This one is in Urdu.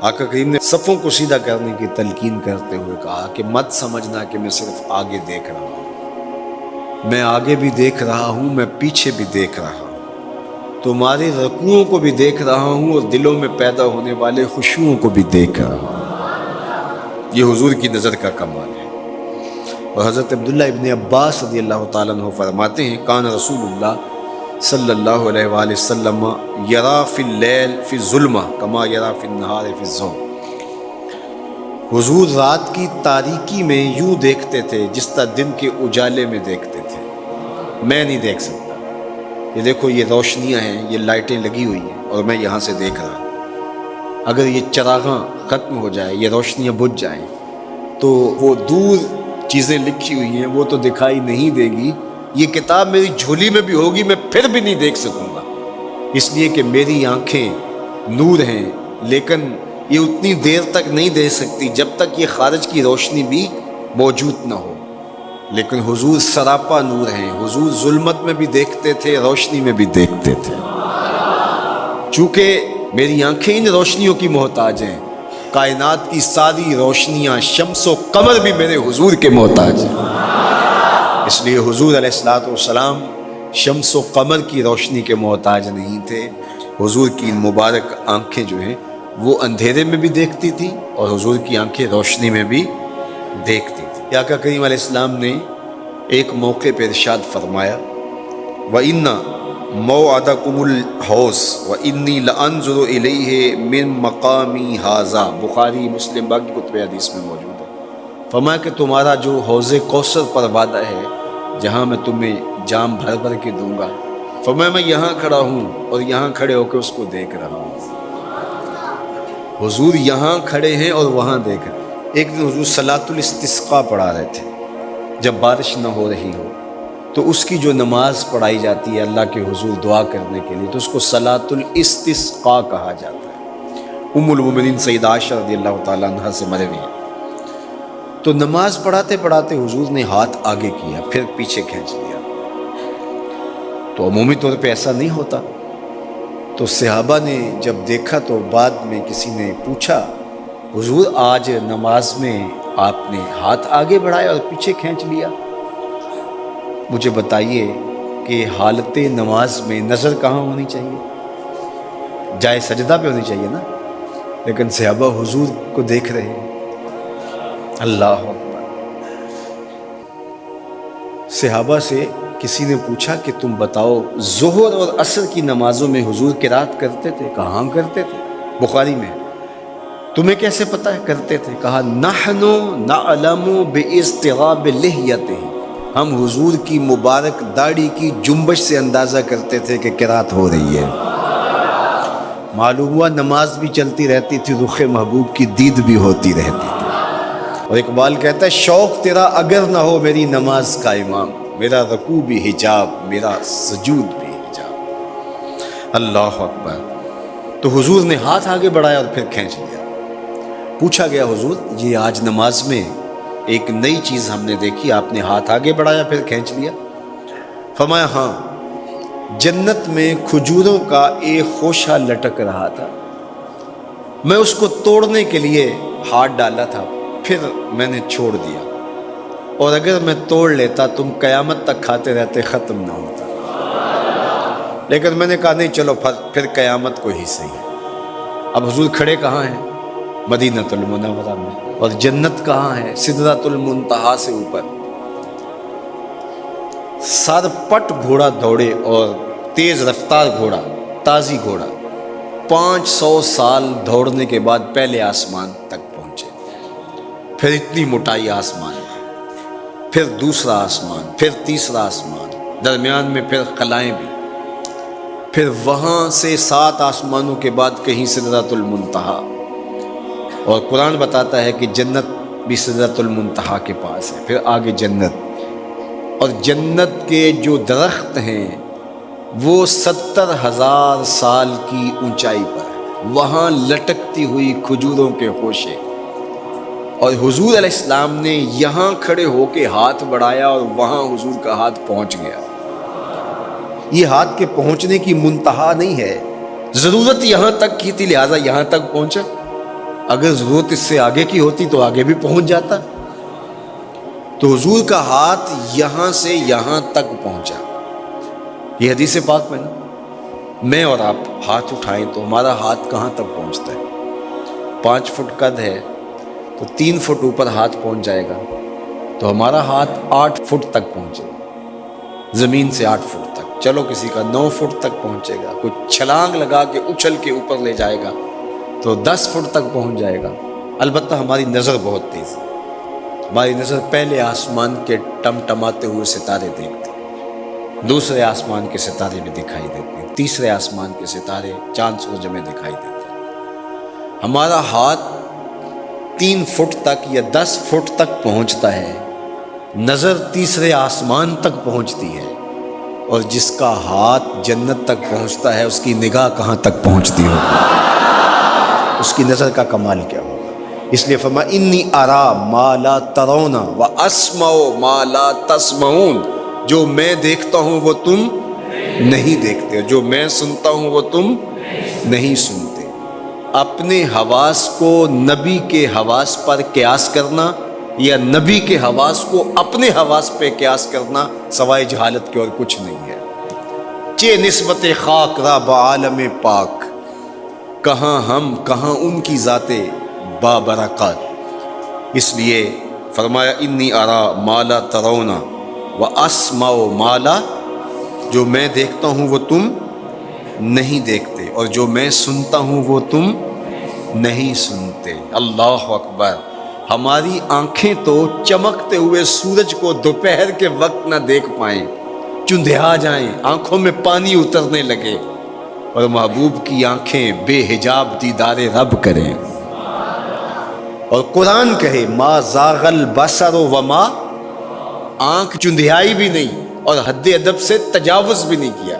آقا کریم نے صفوں کو سیدھا کرنے کی تلقین کرتے ہوئے کہا کہ مت سمجھنا کہ میں صرف آگے دیکھ رہا ہوں، میں آگے بھی دیکھ رہا ہوں، میں پیچھے بھی دیکھ رہا ہوں، تمہارے رکوعوں کو بھی دیکھ رہا ہوں اور دلوں میں پیدا ہونے والے خشوعوں کو بھی دیکھ رہا ہوں۔ یہ حضور کی نظر کا کمال ہے۔ اور حضرت عبداللہ ابن عباس رضی اللہ تعالیٰ عنہ فرماتے ہیں کان رسول اللہ صلی اللہ علیہ وآلہ وسلم یرا فی اللیل فی الظلمہ کما یرا فی النہار فی الضوء، حضور رات کی تاریکی میں یوں دیکھتے تھے جس طرح دن کے اجالے میں دیکھتے تھے۔ میں نہیں دیکھ سکتا، یہ دیکھو یہ روشنیاں ہیں، یہ لائٹیں لگی ہوئی ہیں اور میں یہاں سے دیکھ رہا ہوں، اگر یہ چراغاں ختم ہو جائے، یہ روشنیاں بجھ جائیں تو وہ دور چیزیں لکھی ہوئی ہیں وہ تو دکھائی نہیں دے گی، یہ کتاب میری جھولی میں بھی ہوگی میں پھر بھی نہیں دیکھ سکوں گا، اس لیے کہ میری آنکھیں نور ہیں، لیکن یہ اتنی دیر تک نہیں دیکھ سکتی جب تک یہ خارج کی روشنی بھی موجود نہ ہو۔ لیکن حضور سراپا نور ہیں، حضور ظلمت میں بھی دیکھتے تھے، روشنی میں بھی دیکھتے تھے۔ چونکہ میری آنکھیں ان روشنیوں کی محتاج ہیں، کائنات کی ساری روشنیاں شمس و قمر بھی میرے حضور کے محتاج ہیں، اس لیے حضور علیہ الصلوۃ والسلام شمس و قمر کی روشنی کے محتاج نہیں تھے۔ حضور کی مبارک آنکھیں جو ہیں وہ اندھیرے میں بھی دیکھتی تھی اور حضور کی آنکھیں روشنی میں بھی دیکھتی تھی۔ آقا کریم علیہ السلام نے ایک موقع پہ ارشاد فرمایا وَإِنَّ مَوْعَدَكُمُ الْحَوْضُ وَإِنِّي لَأَنظُرُ إِلَيْهِ مِن مَقَامِي هَٰذَا، بخاری مسلم باقی کتب حدیث میں موجود ہے۔ فرمایا کہ تمہارا جو حوض کوثر پر وعدہ ہے جہاں میں تمہیں جام بھر بھر کے دوں گا، فرمایا میں یہاں کھڑا ہوں اور یہاں کھڑے ہو کے اس کو دیکھ رہا ہوں۔ حضور یہاں کھڑے ہیں اور وہاں دیکھ رہے ہیں۔ ایک دن حضور صلاۃ الاستسقاء پڑھا رہے تھے، جب بارش نہ ہو رہی ہو تو اس کی جو نماز پڑھائی جاتی ہے اللہ کے حضور دعا کرنے کے لیے تو اس کو صلاۃ الاستسقاء کہا جاتا ہے۔ ام المومنین سیدہ عائشہ رضی اللہ تعالیٰ عنہ سے مروی ہے۔ تو نماز پڑھاتے پڑھاتے حضور نے ہاتھ آگے کیا پھر پیچھے کھینچ لیا، تو عمومی طور پہ ایسا نہیں ہوتا۔ تو صحابہ نے جب دیکھا تو بعد میں کسی نے پوچھا حضور آج نماز میں آپ نے ہاتھ آگے بڑھایا اور پیچھے کھینچ لیا، مجھے بتائیے کہ حالت نماز میں نظر کہاں ہونی چاہیے؟ جائے سجدہ پہ ہونی چاہیے نا، لیکن صحابہ حضور کو دیکھ رہے ہیں۔ اللہ اکبر۔ صحابہ سے کسی نے پوچھا کہ تم بتاؤ ظہر اور عصر کی نمازوں میں حضور قرات کرتے تھے؟ کہاں کرتے تھے؟ بخاری میں۔ تمہیں کیسے پتہ ہے کرتے تھے؟ کہا نحن نعلم باضطراب لحیتہ، ہم حضور کی مبارک داڑھی کی جنبش سے اندازہ کرتے تھے کہ قرات ہو رہی ہے۔ معلوم ہوا نماز بھی چلتی رہتی تھی، رخ محبوب کی دید بھی ہوتی رہتی تھی۔ اور اقبال کہتا ہے شوق تیرا اگر نہ ہو میری نماز کا امام، میرا رکوع بھی حجاب میرا سجود بھی حجاب۔ اللہ اکبر۔ تو حضور نے ہاتھ آگے بڑھایا اور پھر کھینچ لیا۔ پوچھا گیا حضور یہ آج نماز میں ایک نئی چیز ہم نے دیکھی، آپ نے ہاتھ آگے بڑھایا پھر کھینچ لیا؟ فرمایا ہاں، جنت میں کھجوروں کا ایک خوشہ لٹک رہا تھا، میں اس کو توڑنے کے لیے ہاتھ ڈالا تھا پھر میں نے چھوڑ دیا، اور اگر میں توڑ لیتا تم قیامت تک کھاتے رہتے ختم نہ ہوتا، لیکن میں نے کہا نہیں چلو پھر قیامت کو ہی صحیح۔ اب حضور کھڑے کہاں ہیں؟ مدینہ المنورہ میں، اور جنت کہاں ہے؟ سدرۃ المنتہا سے اوپر۔ سر پٹ گھوڑا دوڑے اور تیز رفتار گھوڑا، تازی گھوڑا، 500 سال دوڑنے کے بعد پہلے آسمان تک پہنچے، پھر اتنی موٹائی آسمان میں، پھر دوسرا آسمان، پھر تیسرا آسمان، درمیان میں پھر خلائیں بھی، پھر وہاں سے 7 آسمانوں کے بعد کہیں سدرۃ المنتہا، اور قرآن بتاتا ہے کہ جنت بھی سدرۃ المنتہا کے پاس ہے، پھر آگے جنت، اور جنت کے جو درخت ہیں وہ 70,000 سال کی اونچائی پر ہے، وہاں لٹکتی ہوئی کھجوروں کے خوشے، اور حضور علیہ السلام نے یہاں کھڑے ہو کے ہاتھ بڑھایا اور وہاں حضور کا ہاتھ پہنچ گیا۔ یہ ہاتھ کے پہنچنے کی منتہا نہیں ہے، ضرورت یہاں تک کی تھی لہٰذا یہاں تک پہنچا، اگر ضرورت اس سے آگے کی ہوتی تو آگے بھی پہنچ جاتا. تو حضور کا ہاتھ یہاں سے یہاں تک پہنچا. یہ حدیث پاک میں نا، میں اور آپ ہاتھ اٹھائیں تو ہمارا ہاتھ کہاں تک پہنچتا ہے؟ 5 فٹ قد ہے تو 3 فٹ اوپر ہاتھ پہنچ جائے گا، تو ہمارا ہاتھ 8 فٹ تک پہنچے گا، زمین سے 8 فٹ تک. چلو کسی کا 9 فٹ تک پہنچے گا، کوئی چھلانگ لگا کے اچھل کے اوپر لے جائے گا تو 10 فٹ تک پہنچ جائے گا. البتہ ہماری نظر بہت تیز ہے. ہماری نظر پہلے آسمان کے ٹمٹماتے ہوئے ستارے دیکھتی، دوسرے آسمان کے ستارے بھی دکھائی دیتے ہیں، تیسرے آسمان کے ستارے چاند سورج میں دکھائی دیتے ہیں. ہمارا ہاتھ 3 فٹ تک یا 10 فٹ تک پہنچتا ہے، نظر تیسرے آسمان تک پہنچتی ہے، اور جس کا ہاتھ جنت تک پہنچتا ہے اس کی نگاہ کہاں تک پہنچتی ہوگی؟ اس کی نظر کا کمال کیا ہوگا؟ اس لیے فرمایا انی ارا ما لا ترون واسمع ما لا تسمعون. جو میں دیکھتا ہوں وہ تم نہیں دیکھتے، جو میں سنتا ہوں وہ تم نہیں سنتے. اپنے حواس کو نبی کے حواس پر قیاس کرنا یا نبی کے حواس کو اپنے حواس پہ قیاس کرنا سوائے جہالت کے اور کچھ نہیں ہے. چے نسبت خاک را بعالم پاک، کہاں ہم کہاں ان کی ذاتیں بابرکات. اس لیے فرمایا انی ارا ما لا ترون واسمع ما لا، جو میں دیکھتا ہوں وہ تم نہیں دیکھتے، اور جو میں سنتا ہوں وہ تم نہیں سنتے. اللہ اکبر. ہماری آنکھیں تو چمکتے ہوئے سورج کو دوپہر کے وقت نہ دیکھ پائیں، چندھیا جائیں، آنکھوں میں پانی اترنے لگے، اور محبوب کی آنکھیں بے حجاب دیدار رب کریں. اور قرآن کہے ما زاغ البصر وما، آنکھ چندھیائی بھی نہیں اور حد ادب سے تجاوز بھی نہیں کیا.